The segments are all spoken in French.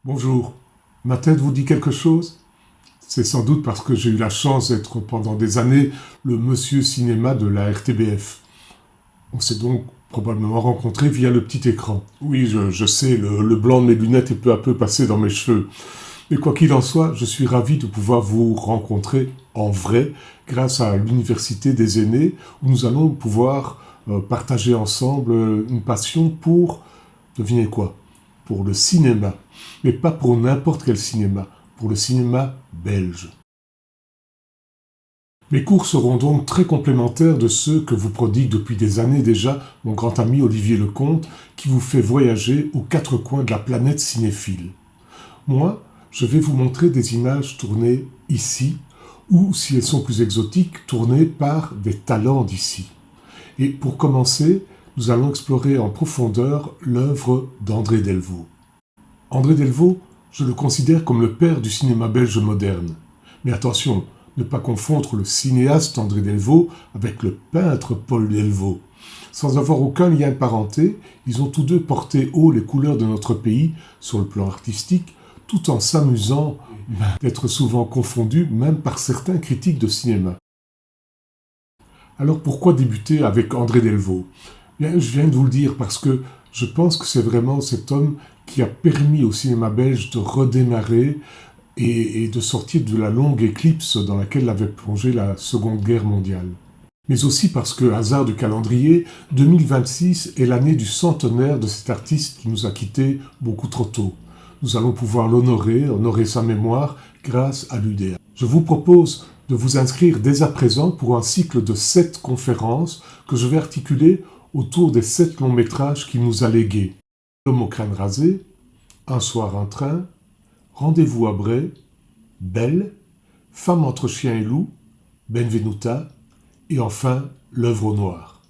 Bonjour, ma tête vous dit quelque chose? C'est sans doute parce que j'ai eu la chance d'être pendant des années le monsieur cinéma de la RTBF. On s'est donc probablement rencontrés via le petit écran. Oui, je sais, le blanc de mes lunettes est peu à peu passé dans mes cheveux. Mais quoi qu'il en soit, je suis ravi de pouvoir vous rencontrer en vrai grâce à l'Université des aînés où nous allons pouvoir partager ensemble une passion pour, devinez quoi, pour le cinéma. Mais pas pour n'importe quel cinéma, pour le cinéma belge. Mes cours seront donc très complémentaires de ceux que vous prodigue depuis des années déjà mon grand ami Olivier Lecomte, qui vous fait voyager aux quatre coins de la planète cinéphile. Moi, je vais vous montrer des images tournées ici, ou, si elles sont plus exotiques, tournées par des talents d'ici. Et pour commencer, nous allons explorer en profondeur l'œuvre d'André Delvaux. André Delvaux, je le considère comme le père du cinéma belge moderne. Mais attention, ne pas confondre le cinéaste André Delvaux avec le peintre Paul Delvaux. Sans avoir aucun lien de parenté, ils ont tous deux porté haut les couleurs de notre pays sur le plan artistique, tout en s'amusant d'être souvent confondus même par certains critiques de cinéma. Alors pourquoi débuter avec André Delvaux? Bien, je viens de vous le dire parce que je pense que c'est vraiment cet homme qui a permis au cinéma belge de redémarrer et de sortir de la longue éclipse dans laquelle l'avait plongé la Seconde Guerre mondiale. Mais aussi parce que, hasard du calendrier, 2026 est l'année du centenaire de cet artiste qui nous a quittés beaucoup trop tôt. Nous allons pouvoir l'honorer, honorer sa mémoire grâce à l'UDA. Je vous propose de vous inscrire dès à présent pour un cycle de 7 conférences que je vais articuler autour des 7 longs métrages qu'il nous a légués. L'homme au crâne rasé, Un soir un train, Rendez-vous à Bray, Belle, Femme entre chien et loup, Benvenuta, et enfin L'œuvre au noir.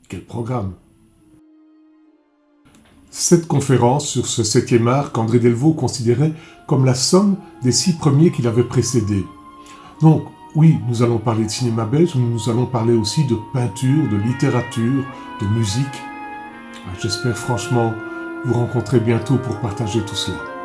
Quel programme! 7 conférences sur ce 7e art qu'André Delvaux considérait comme la somme des 6 premiers qui l'avaient précédé. Donc, oui, nous allons parler de cinéma belge, mais nous allons parler aussi de peinture, de littérature, de musique. J'espère franchement vous rencontrer bientôt pour partager tout cela.